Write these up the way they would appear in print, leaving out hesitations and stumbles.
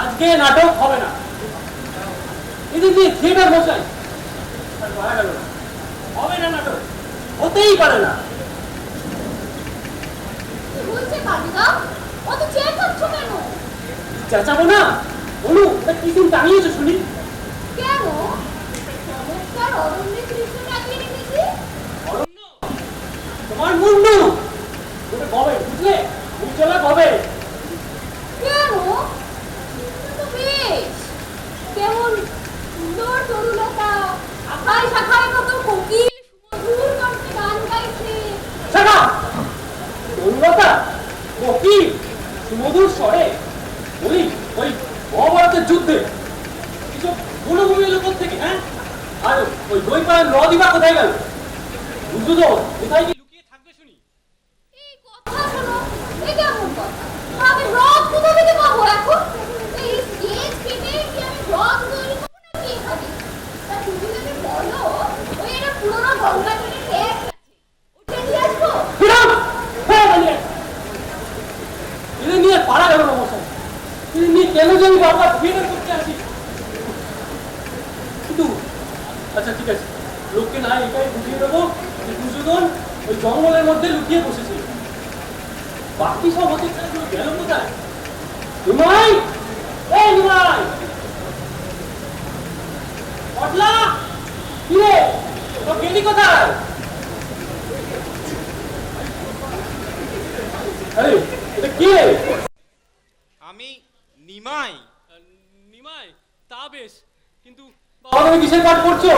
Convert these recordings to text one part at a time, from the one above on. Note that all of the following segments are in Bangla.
আজকে নাটক হবে না, এদিন দিয়ে থিয়েটার বসাই পারা গেল না, হবে না নাটক, হতেই পারে না। চেঁচাবো না বলু, কিছু টাঙিয়েছো শুনি। তোমার মুন্ডু কবে বুঝলে, বুঝলে কবে কেমন সুন্দর তরুলতা, শাখায় শাখায় কত কোকিল সুমধুর কণ্ঠে গান গাইছে। শাখা তরুলতা কোকিল সুমধুর স্বরে, বলি ওই মহাভারতের যুদ্ধে কিছু গুণভূমি এলো থেকে, হ্যাঁ? আর ওই দই পাড়ার নদীবা কোথায় গেল? বুঝলো তো কোথায় কি লুকিয়ে থাকবে শুনি। এই কথা শোনো, এ কেমন কথা? আমি রথ কোথা থেকে পাবো এখন? এই স্কেচ কেটে কি আমি রথ তৈরি করবো নাকি এখানে? তা তুমি যদি বলো ওই একটা পুরোনো গঙ্গা তীরে ট্যাগ আছে, ওটা নিয়ে আসবো। বিরাম, হ্যাঁ বলিয়ে এদের নিয়ে পাড়া গেল না মশাই, এদের নিয়ে কেন যে আমি বারবার থিয়েটার করতে আসি। কিন্তু আচ্ছা ঠিক আছে, লোককে না এটাই বুঝিয়ে দেবো যে দুজন ওই জঙ্গলের মধ্যে লুকিয়ে বসেছে। বাকি সব হতে গেল কোথায়? নিমাই, এই নিমাই, পটলা, কি রে তো গেলি কোথায়? আরে এটা কে? আমি নিমাই। নিমাই, তা বেশ, কিন্তু বাবা তুমি কিসের পাঠ করছো?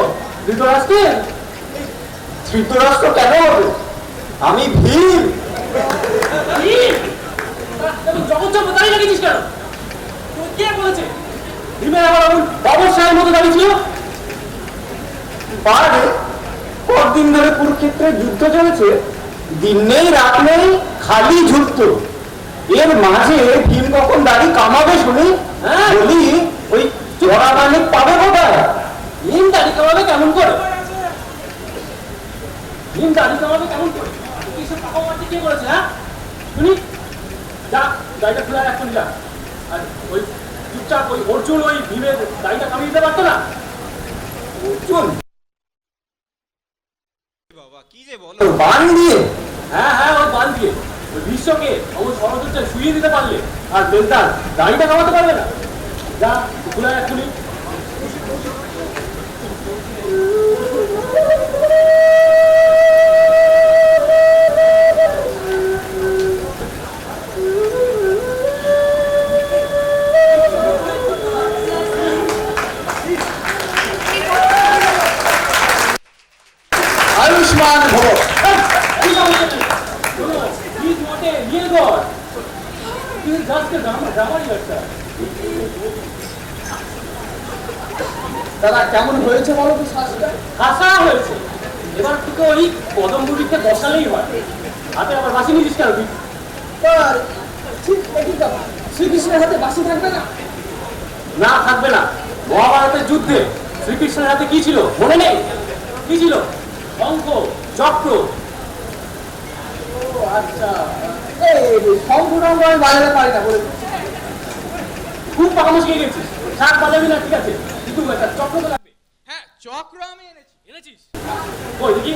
ধৃতরাষ্ট্রের? ধৃতরাষ্ট্র কেন হবে? আমি ভীম। ভীম? তুমি জগৎ জগৎ দাঁড়িয়ে লাগিয়েছিস কেন? তুমি কে বলেছে ভীমের আবার এমন বাবর সাহের মতো দাঁড়িয়ে ছিল? পারে কতদিন ধরে কুরুক্ষেত্রে যুদ্ধ চলেছে, দিন নেই রাত নেই খালি যুদ্ধ। এর মাঝে ভীম কখন দাড়ি কামাবে শুনি? হ্যাঁ বলি ওই চড়া মালিক পাবে কোথায়? ভীম দাড়ি কামাবে কেমন করে? ভীম দাড়ি কামাবে কেমন করে? এইসব টাকা মারতে কে করেছে? হ্যাঁ শুনি, যা গাড়িটা খোলা এখন যা। আর ওই চুপচাপ ওই অর্জুন ওই ভীমের দাড়িটা কামিয়ে দিতে পারতো না? অর্জুন বাবা কি যে বলো। বান দিয়ে? হ্যাঁ হ্যাঁ, ওই বান দিয়ে ওই বিশ্বকে অমন সরঞ্জাম শুয়ে দিতে পারলে আর বেলদার দাড়িটা কামাতে পারবে না। যা খোলা এখনই। আয়ুষ্মান ভব। He's not a real God. He is just a drama yourself. দাদা কেমন হয়েছে বলো তো শ্বাসটা? হাসা হয়েছে, এবার তোকে ওই কদম্বরীতে বসালেই হয়। হাতে আবার বাসি নিয়েছিস কেন তুই? ঠিক একই কথা, শ্রীকৃষ্ণের হাতে বাসি থাকবে না? না থাকবে না। মহাভারতের যুদ্ধে শ্রীকৃষ্ণের হাতে কি ছিল মনে নেই? কি ছিল? শঙ্খ, চক্র। ও আচ্ছা, এই সম্পূর্ণ আমি বাজাতে পারি না বলে খুব পাকামো শিখে গেছিস, শাক বাজাবি না ঠিক আছে, কিন্তু একটা চক্র তো লাগবে। হ্যাঁ চক্র আমি এনেছি। এনেছিস? ওই দেখি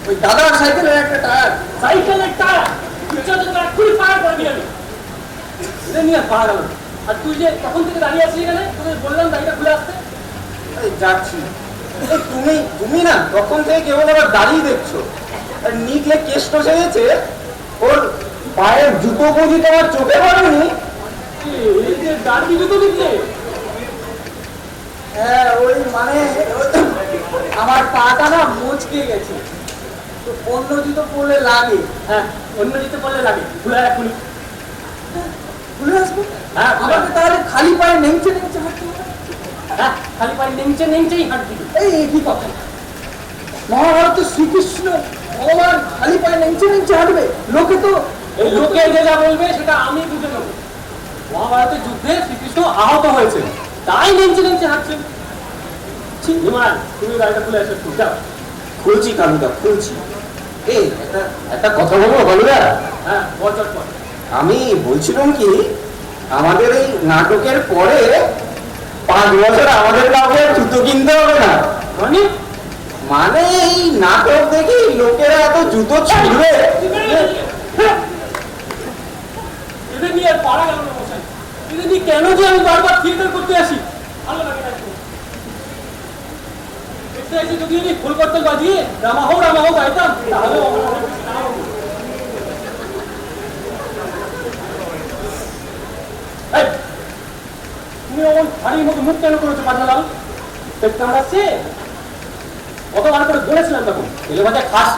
ওই দাদার সাইকেলের একটা টায়ার। সাইকেলের টায়ার ইচ্ছাতে তোরা খুব ফায়ার করে দিয়ে আমি এটা নিয়ে পাওয়া গেল। আর তুই যে তখন থেকে দাঁড়িয়ে আছিস এখানে, তোদের বললাম দাঁড়িয়ে খুলে আসতে। এই যাচ্ছি। এই তুমি তুমি না তখন থেকে কেবল আবার দাঁড়িয়ে দেখছো। আর নিকলে কেষ্ট সেজেছে ওর পায়ের জুতো বুঝি তোমার চোখে পড়েনি? এই যে ডান্ডি জুতো দিচ্ছে, হ্যাঁ ওই মানে আমার পাটা না মুচকে গেছে, তো অন্য জুতো পরলে লাগে। হ্যাঁ অন্য জুতো পরলে লাগে, খুলে এখনই। ভুলে আসবো? হ্যাঁ, খুলে আমাকে তাহলে খালি পায়ে নেংচে নেংচে হাঁটতে হবে? হ্যাঁ খালি পায়ে নেংচে নেংচেই হাঁটবি। এই কি কথা, মহাভারতে শ্রীকৃষ্ণ ভগবান খালি পায়ে নেংচে নেংচে হাঁটবে? লোকে তো এই লোকে যে যা বলবে সেটা আমি বুঝে নেবো। মহাভারতের যুদ্ধে শ্রীকৃষ্ণ আহত হয়েছে, তাই নেংচে নেংচে হাঁটছেন। নিমাই, তুমি গাড়িটা খুলে এসে যাও। খুলছি কালুদা, খুলছি। এই একটা কথা বলবো কালুদা? হ্যাঁ বল চটপট। আমি বলছিলাম কি, আমাদের এই নাটকের পরে 5 বছর আমাদের কাউকে আর জুতো কিনতে হবে না। মানে মানে এই নাটক দেখি লোকেরা এত জুতো ছুঁড়বে। এদের নিয়ে আর পারা গেল না মশাই। এদের নিয়ে কেন যে আমি বারবার থিয়েটার করতে আসি, ভালো লাগে না একটু। দেখতে আসি যদি আমি ফুল করতে বাজিয়ে রামা হোক গাইতাম, তাহলেও আমার অনেক বেশি নাম হতো। এই, তুমি অমন ভারীর মতো মুখ কেন করেছো পাঠালাম? পেট কামড়াচ্ছে? কতবার করে বলেছিলাম তখন, তেলে ভাজা খাস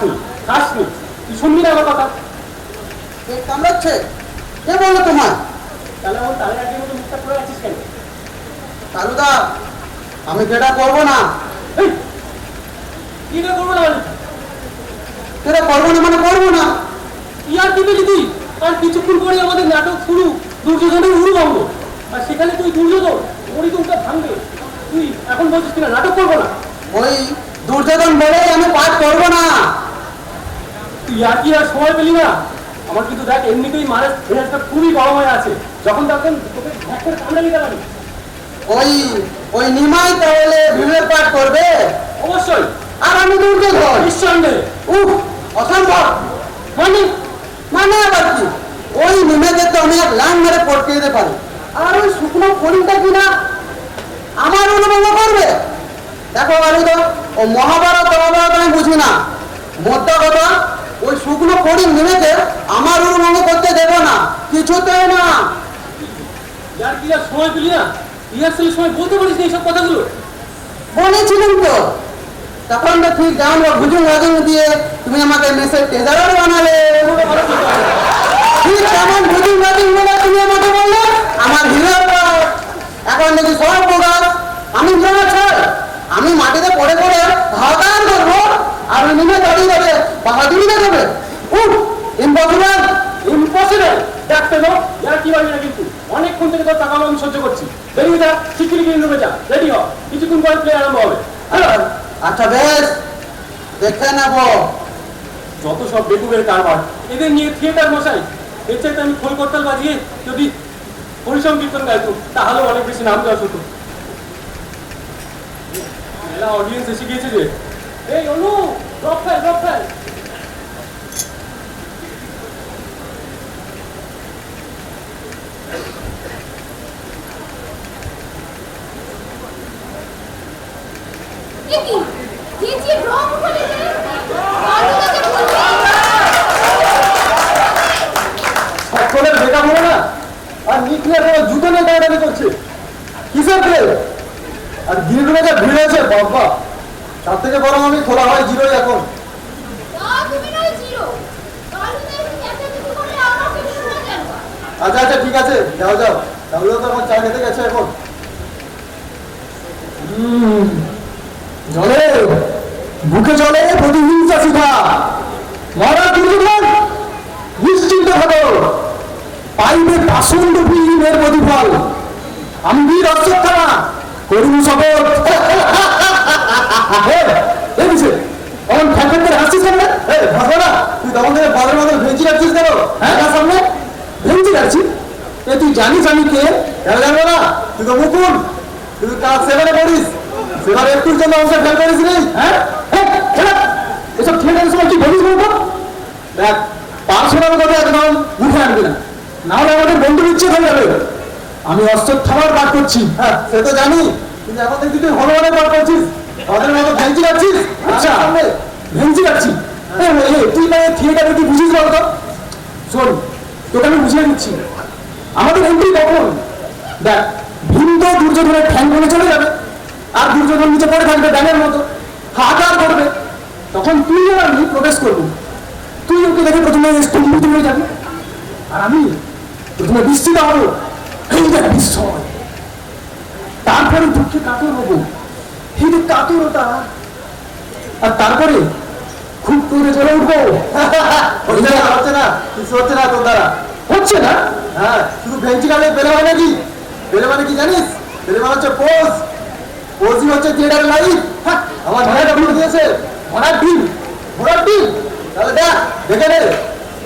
নি, তুই শুনবি না আমার কথা? পেট কামড়াচ্ছে? কে বললো তোমার? তাহলে আমার তালের আগে মতো মুখটা করে আছিস কেন? কালুদা, আমি যেটা করবো না। এই, কি রে করবো না মানে? যেটা করবো না মানে করবো না। ইয়ার দিবে যদি, আর কিছুক্ষণ পরে আমাদের নাটক শুরু, দুর্যোধনের উড়ুভঙ্গ, আর সেখানে তুই দুর্যোধন, ওরই তো উল্টা ভাঙবে। তুই এখন বলছিস কিনা নাটক করবো না? ওই দুর্যোধন বলেই আমি পাঠ করবো না। তুই আর সময় পেলি না? আমার কিন্তু দেখ এমনিতেই মারের ফেরাজটা খুবই গরম হয়ে আছে, যখন তখন তোকে ভ্যাক করে কামড়ে নিতে পারি। ওই নিমাই তাহলে ভীমের পাঠ করবে, অবশ্যই, আর আমি দুর্যোধন। নিঃসন্দেহে। উহ, অসম্ভব। মানে মানে আবার কি? ওই নিমেকে তো আমি এক লাইন মেরে পড়তে দিতে পারি, আর ওই শুকনো ফড়িংটা কিনা আমার অনুভব করবে? দেখো কালুদা, ও মহাভারত আমি বুঝি না, মোদ্দা কথা ওই শুকনো ফড়িং নিমেকে আমার অনুভব করতে দেবো না, কিছুতেই না। ইয়ার কি আর সময় পেলি না? রিহার্সালের সময় বলতে পারিস না এইসব কথাগুলো? বলেছিলেন তো, তখন তো ঠিক জানবো ভুজুং ভাজুং দিয়ে তুমি আমাকে মেসেজ টেজারার বানালে। ঠিক তেমন ভুজুং ভাজুং বলে তুমি আমাকে বললে আমার হিরো। এখন দেখি সব প্রকাশ আমি হিরো ছাড়, আমি মাটিতে পড়ে পড়ে হাহাকার করবো, আর ওই নিমে দাঁড়িয়ে যাবে বাহাদুরি দেখাবে। ইম্পসিবল। ইম্পসিবল। দেখতে তো ইয়ার কি পারবি না, কিন্তু অনেকক্ষণ থেকে তোর টাকা আমি সহ্য করছি। বেরিয়ে যা, শিগগিরি গিয়ে রুমে যা, রেডি হ, কিছুক্ষণ পরে প্লে আরম্ভ হবে। আচ্ছা বেশ, দেখে নেবো। যত সব বেকুবের কারবার, এদের নিয়ে থিয়েটার মশাই। এর চাইতে আমি খোল করতাল বাজিয়ে যদি হরিসম কীর্তন গাইতো, তাহলে অনেক বেশি নাম দেওয়া হতো। মেলা অডিয়েন্স এসে গিয়েছে যে। এই অনু, ড্রপ ফেল। কি চেঁচিয়ে রং উঠালে যে? কালুদাকে বলবি? সকলের বেটা বলে না, আর নিখিলের জুতো নিয়ে দাঁড়াদাঁড়ি করছে। কিসের প্লেন? আর গিরিডুমে যা ভিড় হয়েছে বাবা, তার থেকে বরং আমি খোলা হয় জিরোই এখন। তুমি নয় জিরো, কালুদা এসে চেঁচামেচি করলে আমাকে শোনা যায় না। আচ্ছা ঠিক আছে, যাও তাহলে তো আমার চা খেতে গেছে এখন। জলে বুকে জলে প্রতিহিংসা শিখা মরা দুর্যোধন, নিশ্চিন্ত থাকো, পাইবে পাষণ্ড ভীমের প্রতিফল। আমি বীর অশ্বত্থামা করুন শপথ। দেখছে তখন ফ্যান করে হাসছিস কেন? ভাবো না, তুই তখন থেকে বাদের মতো ভেঞ্চি রাখছিস কেন? হ্যাঁ সামনে ভেঞ্চি রাখছি? তুই জানিস আমি কে? কেন জানবো না? তুই তো মুকুল, তুই কাজ সেভেনে পড়িস, সেবার একটুর জন্য আমাকে ফেল করিস নি। হ্যাঁ এসব থিয়েটারের সময় কি বলিস বলতো? দেখ, পার্সোনাল কথা একদম মুখে আনবি না, নাহলে আমাদের বন্ধু বিচ্ছেদ হয়ে যাবে। আমি অশ্বত্থামার পাঠ করছি। হ্যাঁ সে তো জানি, কিন্তু এখন দেখছি তুই হনুমানের পাঠ করছিস, তাদের মতো ভেঞ্চি রাখছিস। আচ্ছা ভেঞ্চি রাখছি? তুই মানে থিয়েটারে কি বুঝিস বলতো? শোন, তোকে আমি বুঝিয়ে দিচ্ছি। আমাদের এমপি কখন দেখ, ভীম তো দুর্যোধনের ঠ্যাং বলে চলে যাবে, আর দুর্যোধন নিচে পড়ে থাকবে ব্যাঙের মতো, হাহাকার করবে। তখন তুই আর আমি প্রবেশ করবো। তুই ওকে দেখে প্রথমে স্তম্ভিত হয়ে যাবি, আর আমি প্রথমে বিস্মিত হবো, এই দেখ বিস্ময়। তারপরে দুঃখে কাতর হবো, এই যে কাতরতা। আর তারপরে খুব করে চলে উঠবো। হচ্ছে না কিছু হচ্ছে না তোর দ্বারা। হচ্ছে না? হ্যাঁ, শুধু বেঞ্চি কালে বেলে মানে কি? বেলে মানে কি জানিস? বেলে মানে হচ্ছে পোজ। পোজই হচ্ছে থিয়েটারের লাইফ। আমার ঘোড়াটা ভুল দিয়েছে। ঘোড়ার ডিম, ঘোড়ার ডিম? তাহলে দেখ, দেখে নে।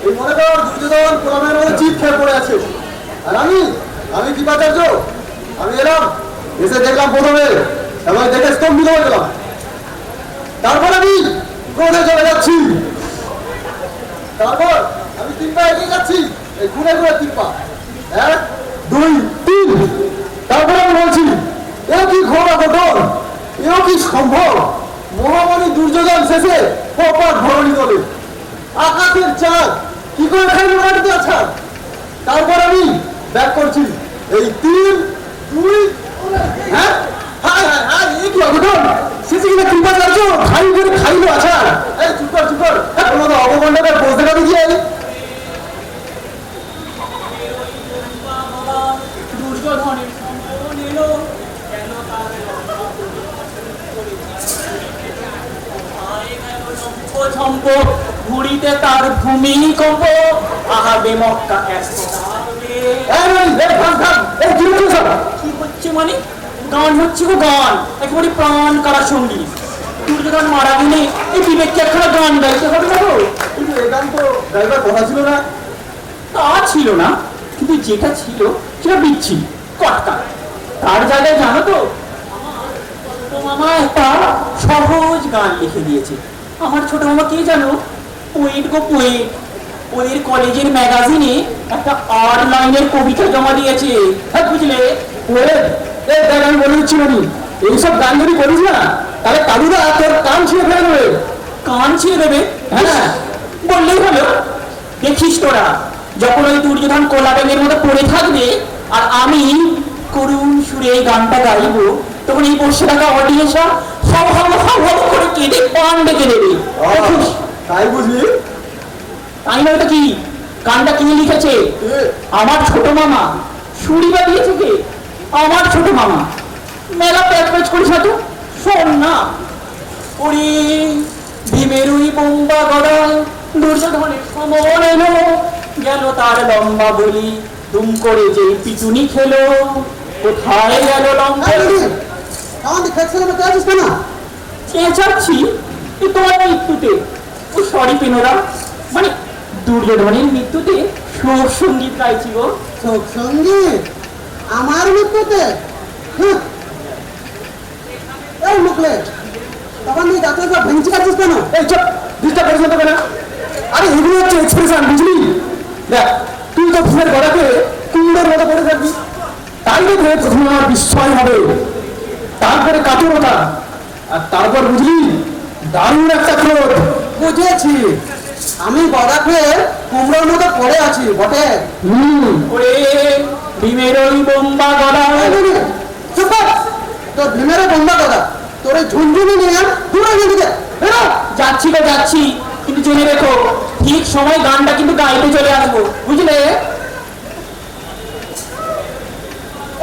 এই মনে কর দুর্যোধন কোলামের মধ্যে চিপ খেয়ে পড়ে আছে। আর আমি কৃপাচার্য, আমি এলাম, এসে দেখলাম প্রথমে, এবং দেখে স্তম্ভিত হয়ে গেলাম। তারপর আমি ক্রোধে চলে যাচ্ছি। তারপর আমি 3 পা এগিয়ে যাচ্ছি, এই ঘুরে ঘুরে 3 পা, 1 2 3। তারপর আমি বলছি, এ কি ঘোর অঘটন, এও কি সম্ভব? মহামারী দুর্যোধন শেষে কপাট ভরণী দলে আকাশের চাঁদ কি করে খাইল মাটিতে আছাড়। তারপর আমি ব্যাক করছি, এই 3 2। হ্যাঁ হায় হায় হায়, এ কি অঘটন! শেষে কিনা কৃপাচার্য খাই করে খাইলো আছাড়। এই চুপ কর চুপ কর, তোর মতো অবগণ্ডকের বসে কাটি দিয়ে দুর্যোধনের সম্পদ এলো, কেন তার ঝম্প ঘুড়িতে তার ভূমিকম্প, আহাবে মক্কা কি হচ্ছে মানে? গান হচ্ছে গো গান, একেবারে প্রাণ কারা সঙ্গীত। দুর্যোধন মারা গেলে এই বিবেককে একখানা গান গাইতে হবে না গো? কিন্তু এই গান তো গাইবার কথা ছিল না। তা ছিল না, কিন্তু যেটা ছিল সেটা বিচ্ছি কটকা। তার জায়গায় জানো তো, ছোট মামা একটা সহজ গান লিখে দিয়েছে। আমার ছোট মামা কে জানো? পোয়েট গো পোয়েট। ওদের কলেজের ম্যাগাজিনে একটা 8 লাইনের কবিতা জমা দিয়েছে। হ্যাঁ বুঝলে? পোয়েট? এই দেখ, আমি বলে দিচ্ছি নি, এইসব গান যদি করিস না, তাহলে কালুদা তোর কান ছিঁড়ে ফেলে দেবে। কান ছিঁড়ে দেবে? হ্যাঁ, বললেই হলো। দেখিস তোরা, যখন ওই দুর্যোধন কোলা ব্যাঙের মতো পড়ে থাকবে আর আমি করুণ সুরে এই গানটা গাইবো, তখন এই বসে থাকা অডিয়েন্সরা হাও হাও হাও হাও করে কেঁদে পান ডেকে দেবে। দেখিস? তাই বুঝলি? তাই নয় তো কি? গানটা কে লিখেছে? আমার ছোট মামা। সুরি বা দিয়েছে কে? আমার ছোট মামা। মেলা প্যাচ করিস না তো, শোন না। ওরে ভীমের ওই বোম্বা গড়ায় দুর্যোধনের সমর এলো, গেল তার লম্বা বলি, দুম করে যে পিটুনি খেলো, কোথায় গেল লম্বা? চেঁচাচ্ছি তোমার মৃত্যুতে। ও সরি পেনোরা, মানে দুর্যোধনের মৃত্যুতে শোক সঙ্গীত গাইছি গো। শোক সঙ্গীত আমার মৃত্যুতে? এই মুখলে, তখন তুই যাতে সব ভেঙচি খাচ্ছিস কেন? এই চপ, ডিস্টার্ব করিস না তোকে না। আরে এগুলো হচ্ছে এক্সপ্রেশন, বুঝলি? দেখ, তুই তো ফুলের গড়াতে কুমড়োর মতো পড়ে থাকবি, তাই দেখে প্রথমে আমার বিস্ময় হবে, তারপরে কাতরতা, আর তারপর বুঝলি দারুণ একটা ক্রোধ। বুঝেছি, আমি গড়া খেয়ে কুমড়োর মতো পড়ে আছি বটে। ওরে ভীমের ওই বোম্বা গড়ায়। চুপ কর, তোর ভীমের বোম্বা গড়া, তোর এই ঝুনঝুনি নিয়ে দূরে গেলে যাচ্ছি গো যাচ্ছি, কিন্তু জেনে রেখো ঠিক সময় গানটা কিন্তু গাইতে চলে আসবো, বুঝলে?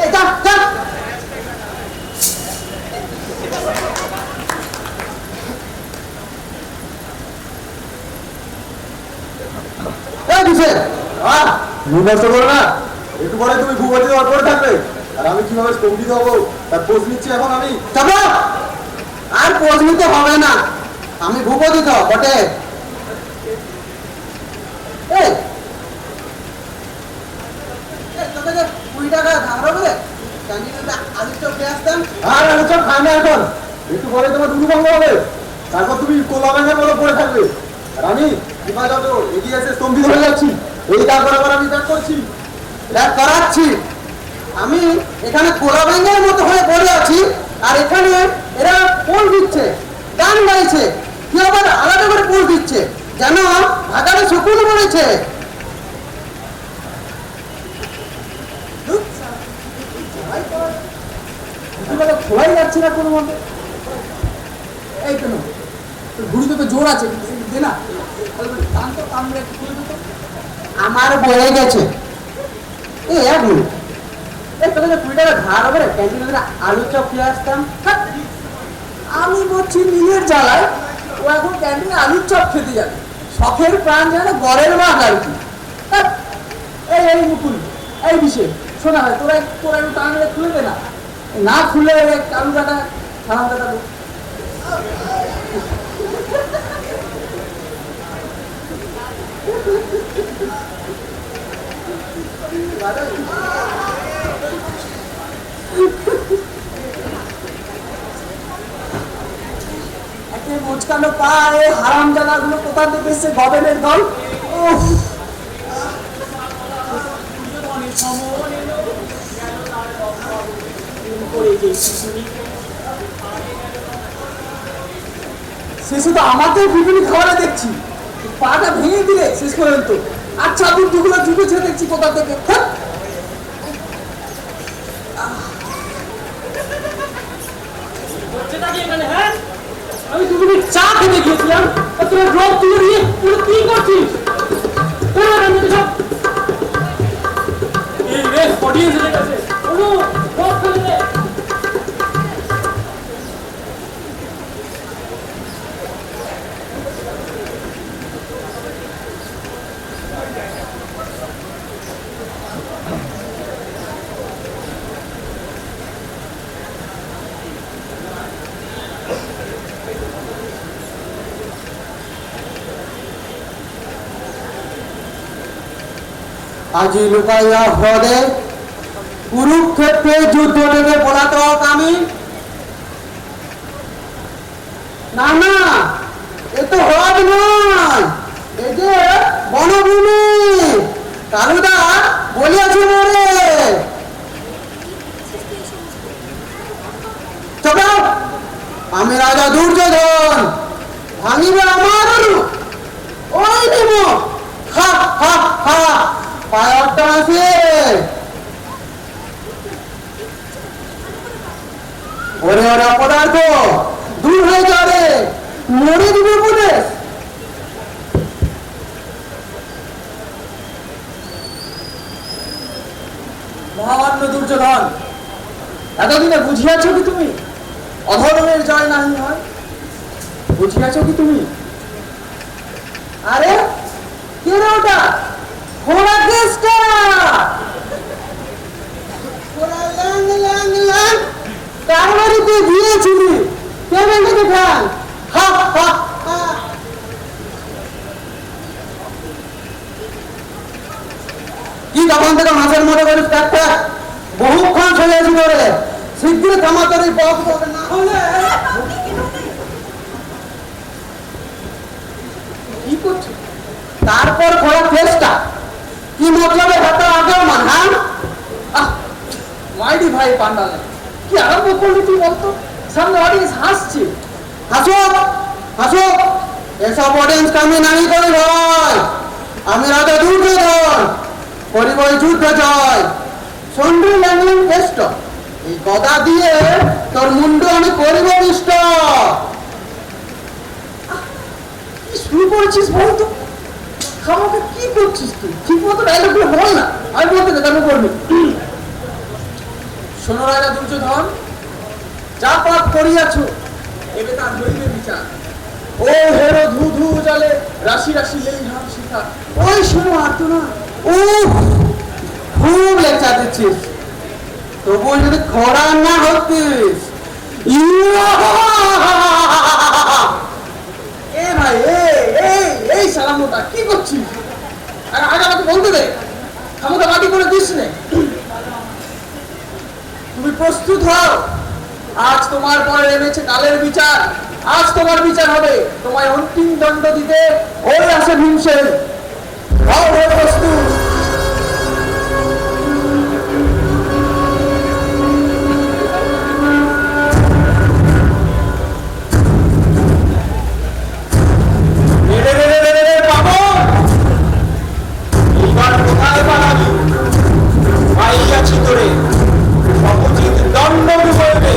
এই যা যা। এই দিছে মুখ নষ্ট করো না। একটু পরে তুমি ভূপতি দেওয়ার পরে থাকবে, আর আমি কিভাবে স্তম্ভিত হবো তার পোজ নিচ্ছি এখন আমি। চাপা, আর পোজ নিতে হবে না, আমি ভূপতি তো বটে। এই তোকে যে 20 টাকা ধার হবে, ক্যান্ডিডেটটা আলুর চপ দিয়ে আসতাম। আর আলুর চপ খাই না এখন, একটু পরে তোমার দুধ ভঙ্গ হবে, তারপর তুমি কোলা ব্যাঙের মতো পড়ে থাকবে, আর আমি এগিয়ে এসে স্তম্ভিত হয়ে যাচ্ছি। এই তারপর আবার আমি ব্যাক করছি, ব্যাক করাচ্ছি। আমি এখানে কোলা ব্যাঙের মতো হয়ে পড়ে আছি, আর এখানে এরা পোল দিচ্ছে, গান গাইছে, কি আবার আলাদা করে পোল দিচ্ছে, যেন আকারে শকুন পড়েছে। দুটোকে খোলাই যাচ্ছে না কোনো মতে। এই কেন ঘুড়িতে তো জোর আছে, দে না টান তো, টান মেরে একটু খুলে দে তো। আমার বয়ে গেছে। এই এক মিনিট, এই তোকে যে 20 টাকা ধার হবে রে, ক্যান্টিনে গেলে আলুর চপ খেয়ে আসতাম। হ্যাঁ, আমি বলছি নিজের জ্বালায় ও এখন ক্যান্টিনে আলুর চপ খেতে যাবে, শখের প্রাণ যেন গড়ের মাছ আর কি। হ্যাঁ, এই এই মুকুল, এই বিশেষ শোনা হয় তোরা একটু টান মেরে খুলে দে না, না খুলে আলু কাটা খারাপ কাটা। মোচকানো পায়ে হারাম জানাগুলো কোথা থেকে এসছে গবেনের দল। উফ, শেষে তো আমাকে পিটুনি খাওয়ারে দেখছি, পাটা ভেঙে দিলে শেষ পর্যন্ত। আর চাদর দুগুলো জুটেছে দেখছি কোথা থেকে। হ্যাঁ, হচ্ছেটা কি এখানে? হ্যাঁ, আমি দুপুরে চা খেতে গিয়েছিলাম, আর তোরা ড্রপ তুলে দিয়ে পুরো কি করছিস? তোরা এখান থেকে সব এই রে অডিয়েন্স এসে গেছে। অনু ড্রপ ফেলে দে। আজি লুকাইয়া হ্রদে কুরুক্ষেত্রে যুদ্ধ থেকে পলাতক আমি। না না, এ তো হ্রদ নয়, এ যে বনভূমি। কালুদা বলিয়াছে মোরে। চল, আমি রাজা দুর্যোধন, ভাঙিবে আমার অনু। ওই দেব হা হা হা পায়রটা আছে। ওরে ওরে অপদার্থ, দূর হয়ে যাবে, মরে দিবে বলে। মহামান্য দুর্যোধন, এতদিনে বুঝিয়াছ কি তুমি অধর্মের জয় নাহি হয়? বুঝিয়াছ কি তুমি? আরে কে রে ওটা? ঘোড়া কেসটা, ঘোড়া ল্যাং ল্যাং ল্যাং কার বাড়িতে গিয়েছিলি? কে ভেঙে দেখান? হা হা হা। কি তখন থেকে মাছের মতো করিস কাটটা? বহুক্ষণ চলে আসি ধরে, শীঘ্র থামা তোর এই পথ হবে, না হলে কি করছো? তারপর ঘোড়া ফেসটা কি মতলবে হাতে আগেও মানহান। মাইডি ভাই পান্ডালে কি আরম্ভ করলি তুই বলতো? সামনে অডিয়েন্স হাসছে। হাসুক হাসুক, এসব অডিয়েন্স আমি নাই করে ভাই। আমি রাজা দুর্যোধন, করিব এই যুদ্ধ জয়। সন্ডু ল্যাংলিং কেষ্ট, এই গদা দিয়ে তোর মুন্ডু আমি করিব বিষ্ট। কি শুরু করেছিস বলতো? খামাকে কি করছিস তুই? ঠিক মতো ডায়লগ গুলো বল না, আমি বলতে দে, তারপর করবি। শোনো রাজা দুর্যোধন, যা পাপ করিয়াছ এবে তার হইবে বিচার। ও হেরো ধু ধু জলে রাশি রাশি লেই হাম শিখা। ওই শোনো আতো না, ও খুব লেখা দিচ্ছিস, তবুও যদি খরা না হতিস। এ ভাই, এই সালামোটা কি করছিস? আর আগে আমাকে বলতে দে, খামোকা মাটি করে দিস নে। তুমি প্রস্তুত হও, আজ তোমার পরে নেমেছে কালের বিচার। আজ তোমার বিচার হবে, তোমায় অন্তিম দণ্ড দিতে ওই আসে ভীমসেন। হও হয়ে প্রস্তুত। এইবার কোথায় পালাবি? পাইয়াছি তোরে, সমুচিত দণ্ড করবে।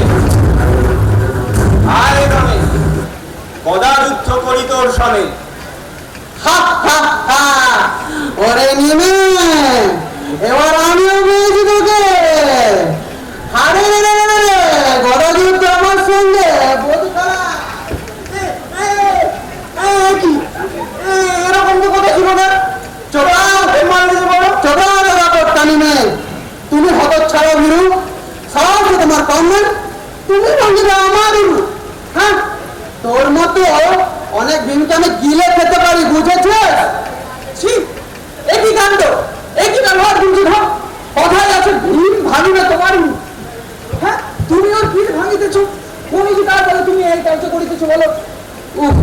বুঝেছিস? ছি, একই কাণ্ড, একই ব্যবহার দুর্যোধন। কথায় আছে ভীম ভাঙিবে তোমার মুখ। হ্যাঁ, তুমি ওর ভিড় ভাঙিতেছো, কোনি কি তারপরে তুমি এই কাজ করিতেছো বলো? উফ,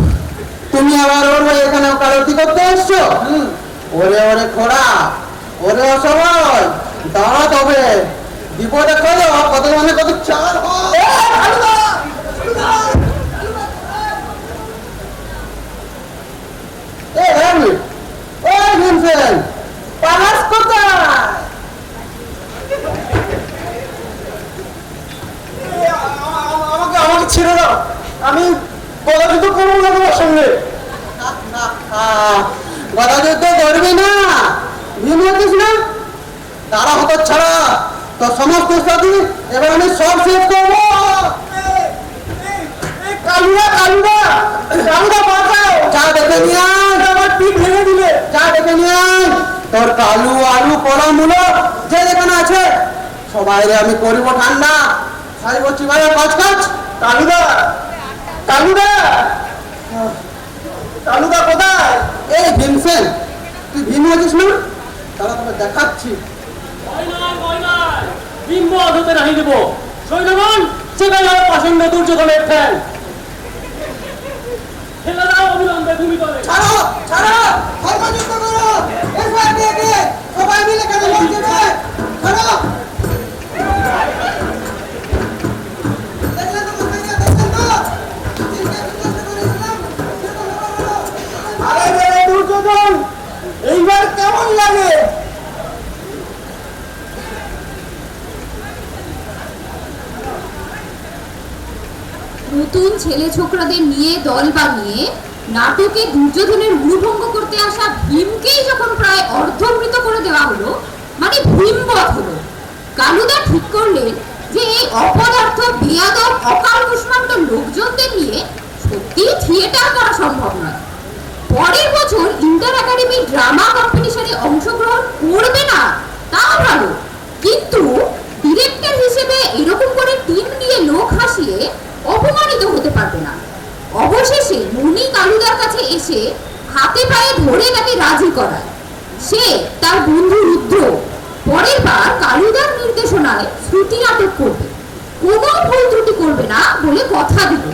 তুমি আবার ওর হয়ে এখানে ওকালতি করতে এসছো? ওরে ওরে খোড়া, ওরে অসহায়, দাঁড়া তবে বিপদে করো কত মানে কত চার পালাস কোথায়? আমাকে ছেড়ে দাও, আমি গলা যুদ্ধ করবো না তোমার সঙ্গে। গদা যুদ্ধ করবি না, ভীম হতিস না? তারা হতো ছাড়া তোর সমস্ত সাথী এবার আমি সব শেষ করবো। কালুদা কালুদা কালুদা বাঁচাও, যা দেখে নিয়ে আয়, আমার পিঠ ভেঙে দিলে। যা দেখে নিয়ে আয়, তোর কালু আলু পড়া মূলো যে যেখানে আছে সবাই আমি করিব ঠান্ডা, সারি বলছি ভাই কাজ কাজ। কালুদা কালুদা কালুদা কোথায়? এই ভীমসেন, তুই ভীম হয়েছিস না? তারা তোকে দেখাচ্ছি। ভয় নয়, বিম্বদ হতে নাহি দেব। সৈন্যগণ, সেটাই আমার পাষণ্ড দুর্যোধনের ঠ্যাং। ফেলে দাও অবিলম্বে ভূমিতলে। ছাড়ো ছাড়ো, ধর্মযুদ্ধ করো, এসো একে একে, সবাই মিলে কেন লড়ছে রে? ছাড়ো। দেখলে তো মহারাজা, দেখলেন তো? চিন্তা করতে করেছিলাম, সেটা হলো। আরে রে দুর্যোধন, এইবার কেমন লাগে? নতুন ছেলে ছোকরাদের নিয়ে দল বানিয়ে নাটকে দুর্যোধনের অনুভঙ্গ করতে আসা ভীমকেই যখন প্রায় অর্ধমৃত করে দেওয়া হলো, মানে ভীমবধ হলো, কালুদা ঠিক করলেন যে এই অপদার্থ বেয়াদব অকাল কুষ্মাণ্ড লোকজনদের নিয়ে সত্যি থিয়েটার করা সম্ভব নয়। পরের বছর ইন্টার একাডেমি ড্রামা কম্পিটিশনে অংশগ্রহণ করবে না তাও ভালো, কিন্তু ডিরেক্টর হিসেবে এরকম করে টিম নিয়ে লোক হাসিয়ে অপমানিত হতে পারবে না। অবশেষে মুনি কালুদার কাছে এসে হাতে পায়ে ধরে তাকে রাজি করায়। সে তার বন্ধু রুদ্র পরের বার কালুদার নির্দেশনায় শ্রুতি নাটক করবে, কোনো ভুল ত্রুটি করবে না বলে কথা দিল।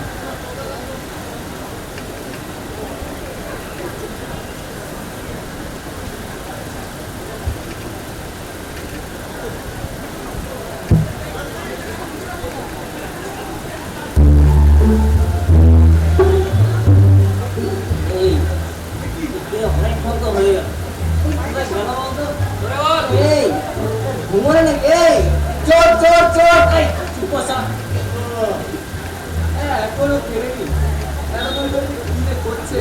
এখনো ফেরেনি, এতক্ষণ ধরে কি যে করছে?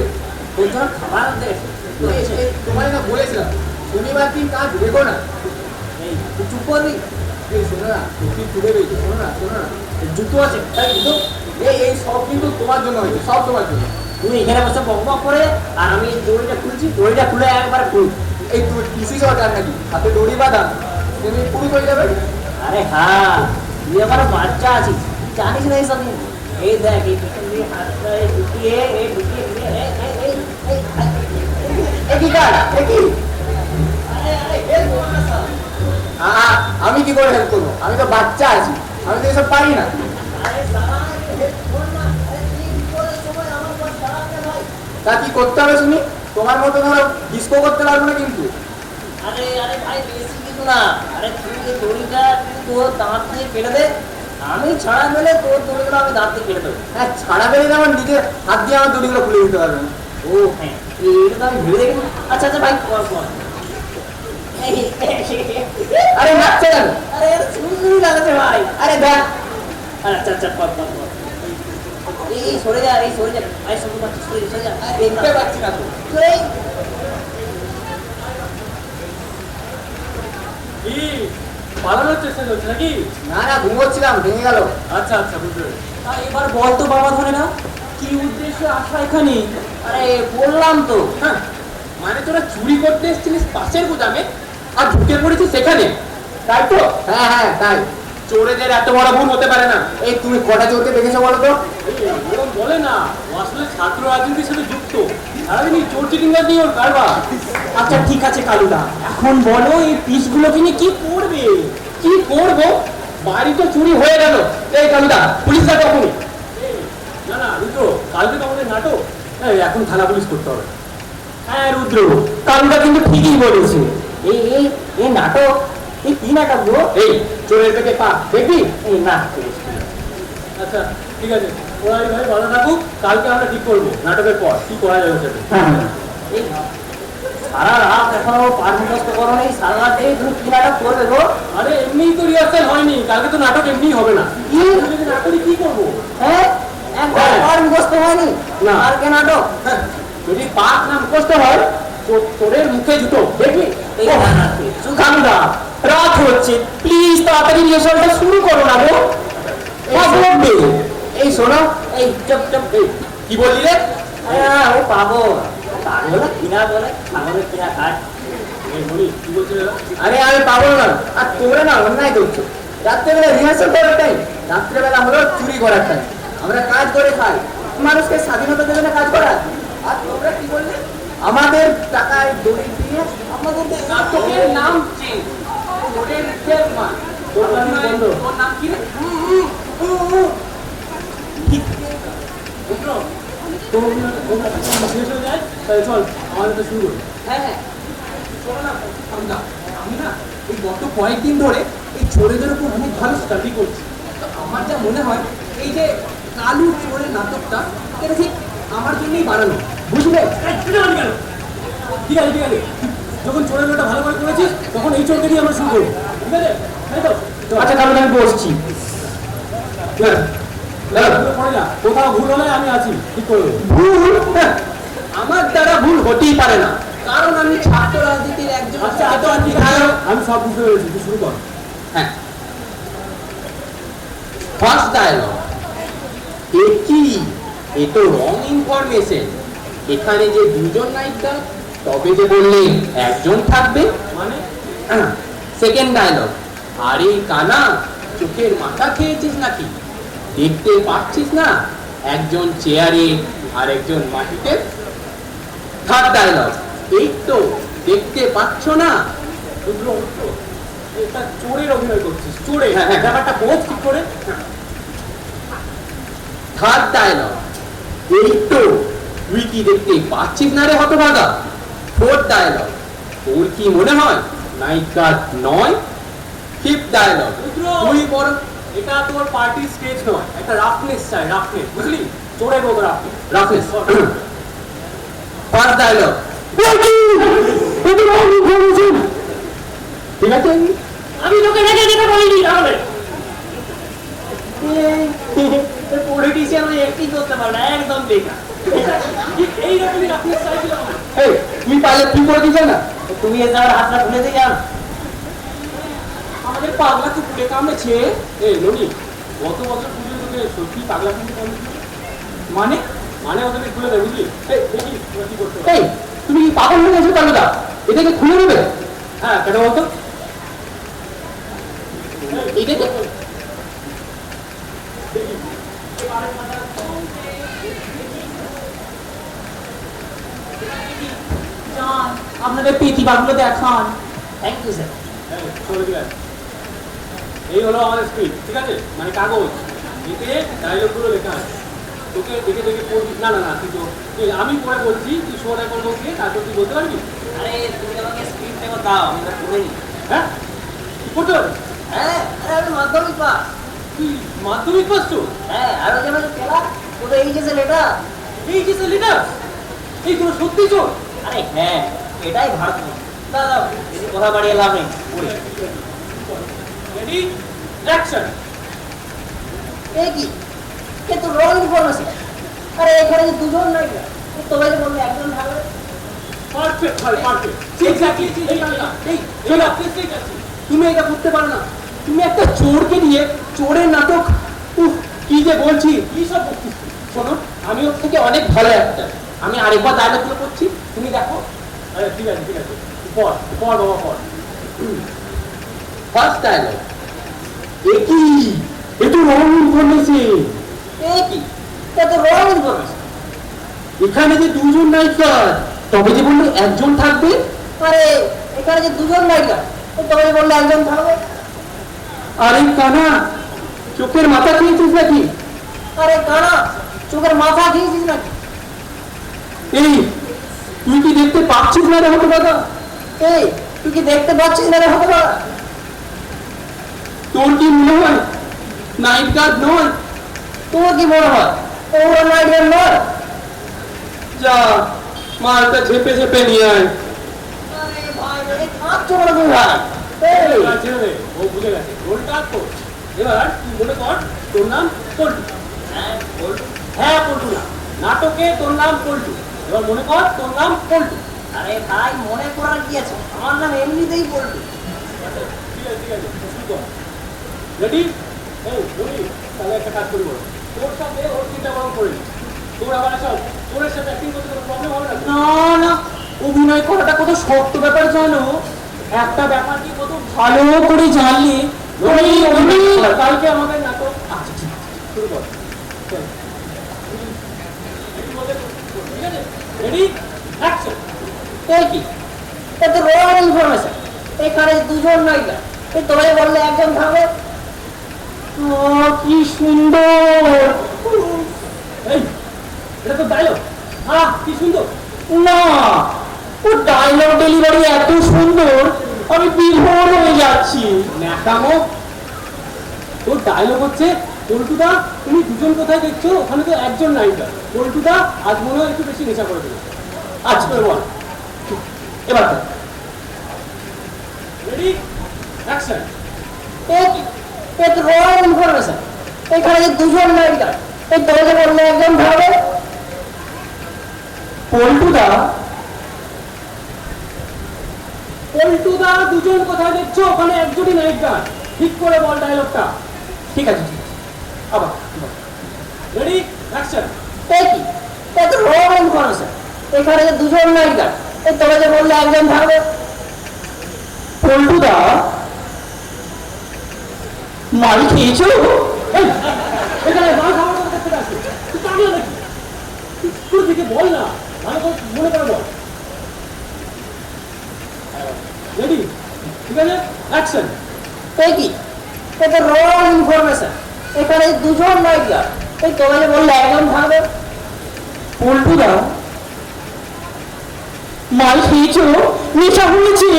তোমায় না বলেছিলাম শনিবার দিন কাজ ভেবো না। তুই চুপ করবি? এই শোনো না, তুই তুলে রয়েছে, শোনো না জুতো আছে, তাই জুতো এই সব কিন্তু তোমার জন্য হয়েছে, সব তোমার জন্য। তুমি এখানে বসে বকবক করে আর আমি দড়িটা খুলছি, দড়িটা খুলে একবার খুল। এই তুই পিসি সরকার নাকি হাতে দড়ি বাঁধা, তুমি পুরো হয়ে যাবে। আরে হ্যাঁ, তুই আমার বাচ্চা আছিস, জানিস না এইসব নিয়ে। এই দেখ, এই পিছন দিয়ে হাতটা ঢুকিয়ে একই কাজ একই। আমি কি করে হেল্প করবো? আমি তো বাচ্চা আছি, আমি তো এসব পারি না। তা কি করতে হবে শুনি? তোমার মতো ধরো ডিস্কো করতে পারবো না কিন্তু। আরে আরে ভাই, বেশি কিছু না। আরে তুই এই দড়িটা তোর দাঁত দিয়ে কেটে দে, আমি ছাড়া মেলে তোর দড়িগুলো আমি দাঁত দিয়ে কেটে দেবো। হ্যাঁ, ছাড়া পেলে আমার নিজের হাত দিয়ে আমার দড়িগুলো খুলে দিতে পারবে না। ও হ্যাঁ, এটা তো আমি ভেবে দেখিনি। আচ্ছা আচ্ছা ভাই, কর কর। আরে নাচছে কেন? আরে সুন্দর লাগছে ভাই। আরে দেখ, আচ্ছা আচ্ছা, কর কর কর। এই সরে যা, এই সরে যা ভাই, সরে যা। দেখতে পাচ্ছি না তো। এই কি পালানোর চেষ্টা করছে নাকি? না না, ঘুমোচ্ছিলাম, ভেঙে গেল। আচ্ছা আচ্ছা, বুঝতে পেরেছি। এবার বল তো বাবা, ধরে না কি উদ্দেশ্যে আসা এখানে? আরে বললাম তো। হ্যাঁ, মানে তোরা চুরি করতে এসেছিলিস পাশের গুদামে আর ঢুকে পড়েছিস সেখানে, তাই তো? হ্যাঁ হ্যাঁ তাই। চোরেদের এত বড় ভুল হতে পারে না। এই তুমি কটা চোরকে দেখেছো বলো তো? এরকম বলে না, ও আসলে ছাত্র রাজনীতির সাথে যুক্ত। সারাদিনই চোর চিটিংগার নিয়ে ওর কারবার। আচ্ছা ঠিক আছে কালুদা, এখন বলো এই পিসগুলোকে নিয়ে কি করবে? কি করবো? বাড়ি তো চুরি হয়ে গেল। এই কালুদা, পুলিশরা কখনই না না রুদ্র, কালকে তো আমাদের নাটক, এখন থানা পুলিশ করতে হবে। হ্যাঁ রুদ্র, কালুদা কিন্তু ঠিকই বলেছে। এই এই এই নাটক, এই কি নাটক গো? এই চোরের থেকে পা দেখবি? এই না, আচ্ছা ঠিক আছে, ওরা এইভাবে ভালো থাকুক, কালকে আমরা ঠিক করবো নাটকের পর কি করা যাবে সেটা। এই সারা রাত এখনো পাঠ মুখস্থ করো নেই, সারা রাত এই তুমি কি নাটক করবে গো? আরে এমনিই তো রিহার্সাল হয়নি, কালকে তো নাটক এমনিই হবে না। কি? যদি না করি কি করবো? হ্যাঁ, একবার হ্যাঁ। পাঠ মুখস্থ হয়নি না। আর কে নাটক? হ্যাঁ, যদি পাক নাম কষ্ট হয় চোরের মুখে জুতো দেখবি? এই ওহ, না, কালুদা রাত হচ্ছে, প্লিজ তাড়াতাড়ি রিহার্সালটা শুরু করো না গো। এই শোনো, এই চুপ চুপ, এই কি বললি রে? ও পাগল, পাগল কিনা বলে, পাগলের কিনা কাজ। এই বলি কি বলছিস দাদা? আরে আমি পাগল না, আর তোমরা না অন্যায় করছো। রাত্রেবেলা রিহার্সাল করার টাইম, রাত্রেবেলা হলো চুরি করার টাইম। আমরা কাজ করে খাই, মানুষকে স্বাধীনতা দেবে না কাজ করার। আর তোমরা কি বললে? আমাদের টাকায় দড়ি দিয়ে আমাদের নাটকের নাম চেঞ্জ, চোরের চেয়ারম্যান। তোর নাম বন্ধ। তোর নাম কি রে? রুদ্র, তোর শেষ হয়ে যায়, তাহলে চল আমাদের তো শুরু করি। হ্যাঁ হ্যাঁ, শোনো না, কালুদা, আমি না এই গত কয়েকদিন ধরে এই চোরেদের উপর অনেক ভালো স্টাডি করছি। তো আমার যা মনে হয় এই যে কালু চোরের নাটকটা, এটা ঠিক আমার জন্যই বানানো, বুঝলে? ঠিক আছে ঠিক আছে, যখন চোরের নাটকটা ভালো করে করেছিস তখন এই চোরকে দিয়ে আমরা শুরু করবো, ঠিক আছে? তাই তো? আচ্ছা তাহলে আমি বসছি। পড়ে যা, কোথাও ভুল হলে আমি আছি, ঠিক করবো। ভুল? আমার দ্বারা ভুল হতেই পারে না, কারণ আমি ছাত্র রাজনীতির একজন আচ্ছা আচ্ছা চেতন ঠিক আছে, বিধায়ক। আমি সব বুঝতে পেরেছি, তুই শুরু কর। হ্যাঁ, ফার্স্ট ডায়লগ। একই, এ তো রং ইনফরমেশন। এখানে যে দুজন নায়িকা, তবে যে বললেন একজন থাকবে। মানে সেকেন্ড ডায়লগ। আরে কানা, চোখের মাথা খেয়েছিস নাকি? দেখতে পাচ্ছিস না একজন চেয়ারে আর একজন মাটিতে? Third dialogue. এই তো দেখতে পাচ্ছ না? রুদ্র, এটা চোরের অভিনয় করছিস, চোরে। হ্যাঁ, হ্যাঁ। ব্যাপারটা বোধ ঠিক করে। Third dialogue. এই তো তুই কি দেখতে পাচ্ছিস না রে হতভাগা? Fourth dialogue. তোর কি মনে হয় নায়িকা নয়? Fifth dialogue. রুদ্র, তুই বড় এটা তোর পার্টির স্টেজ নয়, একটা রাফনেস চাই, রাফনেস, বুঝলি? চোরে বোধ রাফনেস। রাফেস। First dialogue. ঠিক আছে, আমি তোকে রেখে যেতে বলিনি তাহলে। পলিটিশিয়ান একই করতে পারে না, একদম বেকার। এইরকমই রাফনেস চাইছিলাম আমি। এই তুই পারলে তুই করে দিস না? তুমি এসে আমার হাতটা খুলে দিয়ে যান। আমাদের পাগলা কুকুরে কামড়েছে। এই ননি, গত বছর পুজো তোকে সত্যি পাগলা কুকুরে কামড়েছে? মানে মানে ওদেরকে খুলে দেয়, বুঝলি? এই দেখি তোরা কি করতে পারো। এই তুমি কি পাগল হয়ে গেছো কালুদা? এটাকে খুলে নেবে? হ্যাঁ কেন বলতো? এটাকে জন, আপনাদের প্রতিভাগুলো দেখান। Thank you sir. এই, সরে দিলেন। এই হলো আমাদের স্ক্রিপ্ট, ঠিক আছে? মানে কাগজ, এতে ডায়লগগুলো লেখা আছে। তোকে দেখে দেখে পড়বি। না না না, তুই তো আমি পড়ে বলছি, তুই শোটা করবো গিয়ে, তারপর তুই বলতে পারবি। আরে তুমি আমাকে স্ক্রিপ্ট পেপার দাও, আমি ওটা পড়ে নিই। হ্যাঁ কি করতে পারবি? হ্যাঁ, আরে আমি মাধ্যমিক পাস। তুই মাধ্যমিক পাস তো? হ্যাঁ, আর ওই যে আমাকে খেলা, ওটা এই গেছে লেটা। এই যে লিডার, এই তোর সত্যি চোর? আরে হ্যাঁ, এটাই ভারত। দাদা বেশি কথা বাড়িয়ে লাভ নেই, পড়ি। Ready, action. এ কি, এ তো রং ইনফরমেশন। আরে এখানে যে দুজন নাই, তোমরা যে বললে একজন থাকবে। পারফেক্ট ভাই, পারফেক্ট। এক্স্যাক্টলি, এই চল আপনি ঠিক আছে। তুমি এটা করতে পারো না? তুমি একটা চোরকে দিয়ে চোরের নাটক, উফ, কি যে বলছি। কি সব বলছিস তুই? শোনো, আমি ওর থেকে অনেক ভালো একটা, আমি আরেকবার ডায়লগগুলো করছি, তুমি দেখো। আরে ঠিক আছে ঠিক আছে, পড় পড় বাবা পড়। First dialogue. একই, এ তো রং ইনফরমেশন। এ কি, এটা তো রং ইনফরমেশন। এখানে যে দুজন নায়িকার, তবে যে বললো একজন থাকবে। আরে এখানে যে দুজন নায়িকা, তবে বললে একজন থাকবে। আরে কানা, চোখের মাথা খেয়েছিস নাকি? আরে কানা, চোখের মাথা খেয়েছিস নাকি? এই তুই কি দেখতে পাচ্ছিস না রে হতো দাদা? এই তুই কি দেখতে পাচ্ছিস না রে হতে পারা? তোর কি মনে হয় নাইট গার্ড নয়? তোর কি মনে হয় ওরা নায়িকা নয়? যা মালটা ঝেপে ঝেপে নিয়ে আয়। আরে ভাই, এই কাঁদছো কেন তুমি ভাই? এই ছেড়ে দে, ও বুঝে গেছে রোলটা তো। এবার তুই মনে কর তোর নাম পল্টু। হ্যাঁ পল্টু, হ্যাঁ পল্টু না, নাটকে তোর নাম পল্টু। এবার মনে কর তোর নাম পল্টু। আরে ভাই, মনে করার কি আছে? আমার নাম এমনিতেই পল্টু। ঠিক আছে ঠিক আছে, শুরু কর। রেডি? এই বলি, তাহলে একটা কাজ করি বল, তোর সাথে ওর চিন্তা ভাবনা করে নি। তোর আবার সব তোর সাথে অ্যাক্টিং করতে কোনো প্রবলেম হবে না? না না, অভিনয় করাটা কত শক্ত ব্যাপার জানো? একটা ব্যাপার কি কত ভালো করে জানলে কালকে আমাদের নাটক। আচ্ছা ঠিক আছে, শুরু কর। চল। ঠিক আছে, রেডি অ্যাকশন। এই কি? এটা তো রং ইনফরমেশন। এখানে দুজন নায়িকা, এই তোমরা বললে একজন থাকবে। কি সুন্দর! এই এটা তো ডায়লগ। কি সুন্দর। না, ও ডায়লগ ডেলিভারি এত সুন্দর, আমি বিভোর হয়ে যাচ্ছি। ন্যাকামো, তোর ডায়লগ হচ্ছে পল্টুদা তুমি দুজন কোথায় দেখছো, ওখানে তো একজন নায়িকা। পল্টুদা আজ মনে হয় একটু বেশি নেশা করে দিল। আচ্ছা তোর বল। এবার দেখ। Ready action. এই কি? এটা তো রং ইনফরমেশন। এখানে যে দুজন নায়িকা, এই তোমরা বললে একজন থাকবে। পল্টুদা, পল্টুদা দুজন কোথায় দেখছো, ওখানে একজনই নায়িকা। ঠিক করে বল ডায়লগটা। ঠিক আছে ঠিক আছে, আবার রেডি অ্যাকশন। এই কি? এটা তো রং ইনফরমেশন। এখানে যে দুজন নায়িকা, এই তোমরা বললে একজন থাকবে। পল্টুদা, মাল খেয়েছো? এই, এখানে মাল খাবার কথা কোথায় আছে? তুই পাগল নাকি? তুই তোর দিকে বল না, ভালো করে মনে করে বল। রেডি? ঠিক আছে অ্যাকশন। এই কি? এটা তো রং ইনফরমেশন। এখানে যে দুজন নায়িকা, এই তোমরা বললে একজন থাকবে। পল্টুদা, মাল খেয়েছো? নেশা হয়েছে?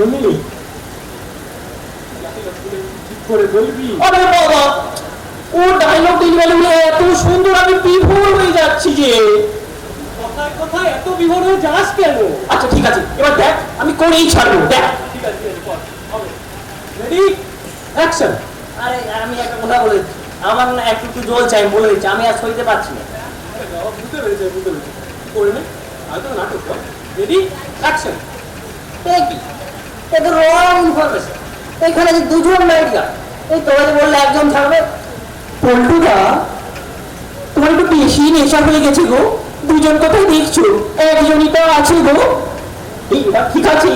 এমনি ঠিক করে বলবি। আরে বাবা, ও ডায়লগ ডেলিভারি এত সুন্দর, আমি বিভোর হয়ে যাচ্ছি যে। কথায় কথায় এত বিভোর হয়ে যাস কেন? আচ্ছা ঠিক আছে, এবার দেখ আমি করেই ছাড়বো, দেখ। ঠিক আছে ঠিক আছে, কর, হবে। Ready action. আরে আমি একটা কথা বলে দিচ্ছি, আমার না একটু একটু জল চাই, বলে দিচ্ছি, আমি আর সইতে পারছি না। বুঝতে পেরেছে বুঝতে পেরেছে, করে নে। হয়তো নাটক কর। Ready action. এই কি? এটা তো রং ইনফরমেশন। এখানে যে দুজন নায়িকা, এই তোমরা বললে একজন থাকবে। পল্টুদা, তোমার একটু বেশি নেশা হয়ে গেছে গো। দুজন কোথায় দেখছো, একজনই তো আছে গো। এইটা ঠিক আছে?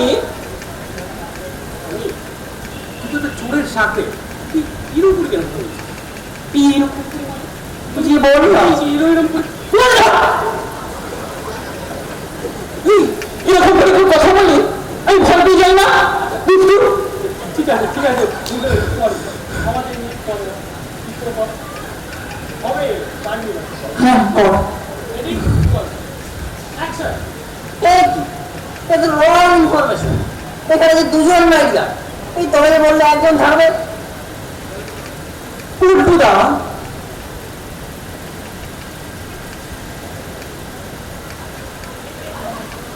তুই তো চোরের সাথে তুই এরকম করে কেন করছিস? বুঝিয়ে বল না। এরকম করে বল না। এই, এরকম করে কেউ কথা বলে আমি ভয় পেয়ে যাই না? দুষ্টু। ঠিক আছে ঠিক আছে, বুঝতে পেরেছি, কর। আমাদের নিয়ে কর, ঠিক করে কর। হবে, পারবি না। হ্যাঁ কর। রেডি কর অ্যাকশন। এই কি? এটা তো রং ইনফরমেশন। এখানে যে দুজন নায়িকা, এই তোমরা বললে একজন থাকবে। পল্টুদা,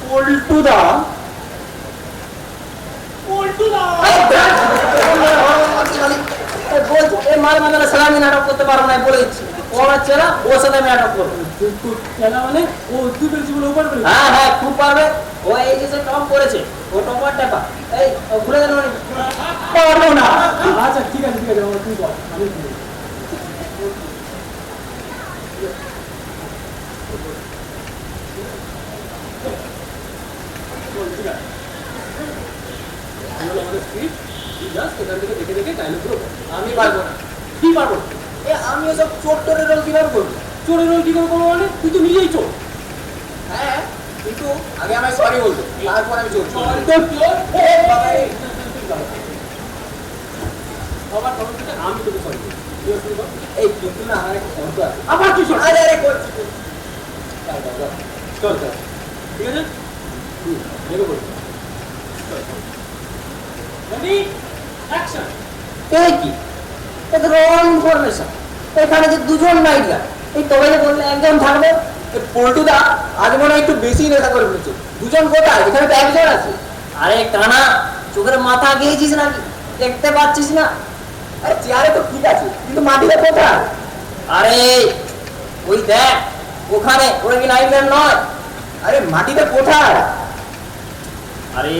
পল্টুদা, পল্টুদা। মার মাদারে সালামি নাটক করতে পারবো না, বলে দিচ্ছি। ও আমার চেনা, ওর সাথে আমি নাটক করবো। খেলা মানে ও তুই পেরেছি বলে ওপার পেরেছি। হ্যাঁ হ্যাঁ, খুব পারবে। ও এই যে টপ করেছে, ও টপার টাপা। এই ঘুরে গেল পারবো না। আচ্ছা ঠিক আছে আমার তুই বল, আমি কি বলবো? বল, ঠিক আছে। এগুলো আমাদের script, তুই just এখান থেকে দেখে দেখে dialogue গুলো বল। আমি পারবো না। কি পারবো না? আমি ওসব চোর টোরের রোল কিভাবে করবো? চোরের রোল কি করে করবো মানে? তুই তো নিজেই চোর। হ্যাঁ, কিন্তু আগে আমায় সরি বলতো, তারপর আমি চোর। তোর চোর? সবার তরফ থেকে আমি তোকে সরি বলছি। তুই শুরু কর। এই কিন্তু না, আমার একটা শর্ত আছে। আবার কি শর্ত? আরে আরে করছি। চল চল, ঠিক আছে? লেগে পড়ি। Ready, action. এই কি এটা রং ইনফরমেশন। এখানে যে দুজন নাইট গার্ড, এই তবে যে বললে একজন থাকবে। পল্টুদা আজ মনে হয় একটু বেশি নেশা করে ফেলেছে। দুজন কোথায়? এখানে তো একজন আছে। আরে কানা, চোখের মাথা গিয়েছিস নাকি? দেখতে পাচ্ছিস না? আরে চেয়ারে তো ঠিক আছে, কিন্তু মাটিটা কোথায়? আরে ওই দেখ ওখানে, ওরা কি নাইট গার্ড নয়? আরে মাটিটা কোথায়? আরে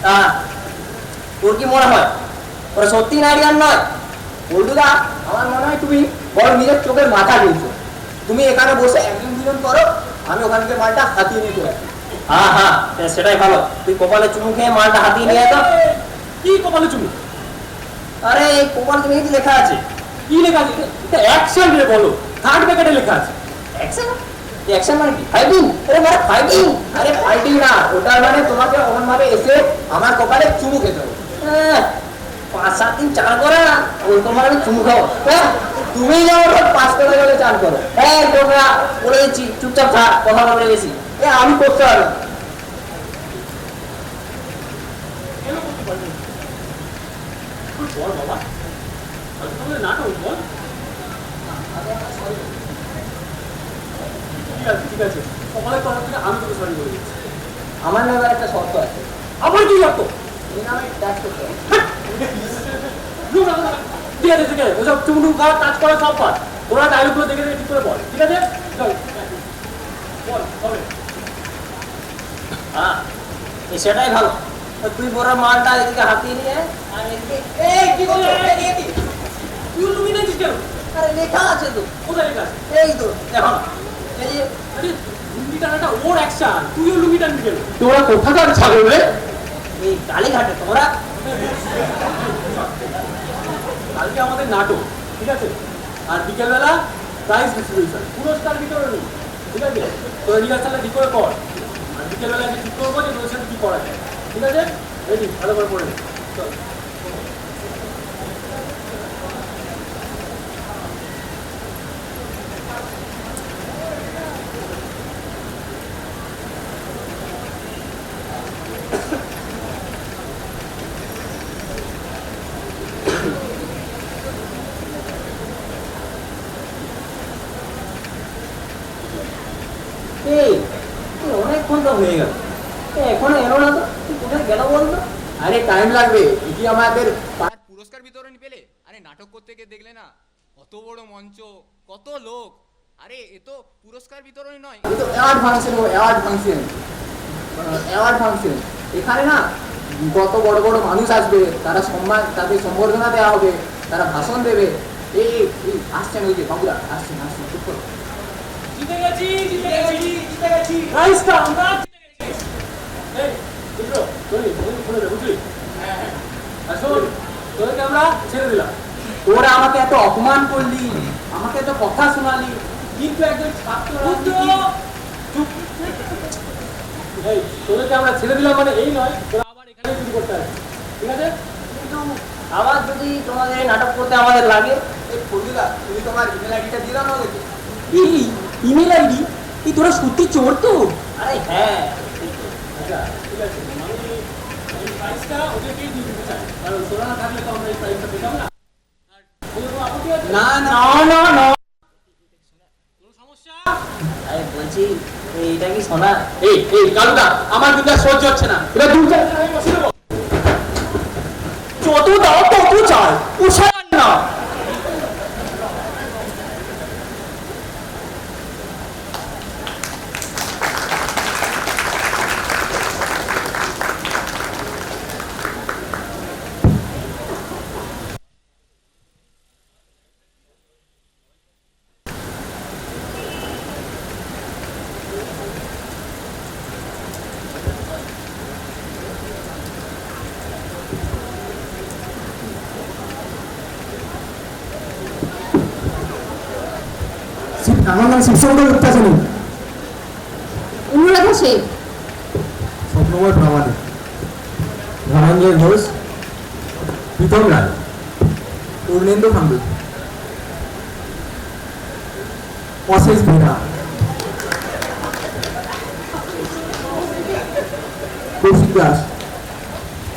তা তোর কি মনে হয় ওরা সত্যি নাইট গার্ড নয়? পল্টুদা, আমার মনে হয় তুমি বড় নিজের চোখের মাথা দিয়েছো। তুমি এখানে বসে একজন দুজন করো, আমি ওখান থেকে মালটা হাতিয়ে নিয়ে চলে আসি। হ্যাঁ হ্যাঁ, সেটাই ভালো। তুই কপালে চুমু খেয়ে মালটা হাতিয়ে নিয়ে তো। কি কপালে চুমু? আরে এই কপালে তুমি কি লেখা আছে? কি লেখা আছে? এটা অ্যাকশন রে বলো, থার্ড ব্র্যাকেটে লেখা আছে। অ্যাকশন? অ্যাকশন মানে কি? ফাইটিং? আরে মানে ফাইটিং। আরে ফাইটিং না, ওটার মানে তোমাকে ওখান ভাবে এসে আমার কপালে চুমু খেতে হবে। 5-7 দিন চান করে না, ওই তোমার আমি চুমু খাবো। হ্যাঁ, তুমি যেমন 5 টাকা জলে চান করো। হ্যাঁ তোমরা বলে দিচ্ছি, চুপচাপ থাক, কথা বলে বেশি। আমি করতে পারবো না। কেন করতে পারবি না? তুই বল বাবা, আমি তোকে নাটক বল। ঠিক আছে ঠিক আছে, কপালের তরফ থেকে আমি তোকে সরি বলে দিচ্ছি। আমার না এবার একটা শর্ত আছে। আবার কি করতো? তুমি না আমায় ট্যাক্স করতে হবে। ঠিক আছে ঠিক আছে, ওসব চুমুটু খাওয়া কাজ করা সব পার। ওরা ডায়লগুলো দেখে দেখে ঠিক করে বল, ঠিক আছে? চল বল, হবে। হ্যাঁ, সেটাই ভালো। তো তুই বড় মালটা এদিকে হাতিয়ে নিয়ে আর এদিকে। এই কি করছো? এই কি? তুই লুঙ্গি নিয়েছিস কেন? আরে লেখা আছে তো, কোথায় লেখা আছে? এই তো দেখো না। এই যে আরে লুঙ্গি টানাটা ওর অ্যাকশন, তুইও লুঙ্গি টানবি কেন? তোরা কোথাকার ছাগল রে? এই কালীঘাটে তোমরা। কালকে আমাদের নাটক, ঠিক আছে? আর বিকেলবেলা প্রাইজ ডিস্ট্রিবিউশন, পুরস্কার বিতরণী, ঠিক আছে? তোর রিহার্সালটা ঠিক করে কর। আর বিকেলবেলা আমি ঠিক করবো যে তোর সাথে কি করা যায়, ঠিক আছে? রেডি, ভালো করে পড়ে নে। চল। এই এই অনেকক্ষণ তো হয়ে গেল, এখনো এলো না তো? তুই কোথায় গেল বলতো? আরে টাইম লাগবে, এটি আমাদের আর পুরস্কার বিতরণী পেলে? আরে নাটক করতে গিয়ে দেখলে না, কত বড় মঞ্চ, কত লোক। আরে এ তো পুরস্কার বিতরণী নয়, তো award function, award function, award function. এখানে না কত বড় বড় মানুষ আসবে, তারা সম্মান, তাদের সম্বর্ধনা দেওয়া হবে, তারা ভাষণ দেবে। এই এই আসছেন, ওই যে বাবুরা আসছেন আসছেন, চুপ করো। জিতে গেছি, জিতে গেছি, জিতে গেছি। প্রাইজটা আমরা জিতে গেছি। এই, বুঝলো? চলি, খুলে দে, বুঝলি? হ্যাঁ হ্যাঁ। আর শোন, তোদেরকে আমরা ছেড়ে দিলাম। তোরা আমাকে এত অপমান করলি, আমাকে এত কথা শোনালি, কিন্তু একজন ছাত্র চুপ। এই, তোদেরকে আমরা ছেড়ে দিলাম মানে এই নয়, তোরা আবার এখানে শুরু করতে আসবি, ঠিক আছে? কিন্তু আবার যদি তোমাদের এই নাটক করতে আমাদের লাগে। এই ফজুদা, তুমি তোমার ইমেল আইডিটা দিলাম আমাকে। এই ইমেল আইডি? এই তোরা সত্যি চোর তো? আরে হ্যাঁ, আচ্ছা, ঠিক আছে। আমি এই প্রাইজটা ওদেরকেই দিয়ে দিতে চাই, কারণ তোরা না থাকলে তো আমরা এই প্রাইজটা পেতাম না। আর কোনো আপত্তি আছে? না না না না না। কোনো সমস্যা? আরে বলছি এইটা কি শোনা? এই এই কালুদা, আমার কিন্তু আর সহ্য হচ্ছে না। এবার দূর যা। আমি বসে দেবো। যত দাও তত চাই, উৎসাহ না। আমার নাম শিবশঙ্কর গুপ্তাচারী। অনুরাধা শেখ। স্বপ্নময় প্রামাণিক। ধনঞ্জয় ঘোষ, প্রীতম রায়, পূর্ণেন্দু খান্ডু, অশেষ বেরা, কৌশিক দাস,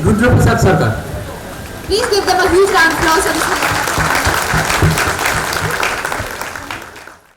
রুদ্রপ্রসাদ সরকার। Please give them a huge round of applause.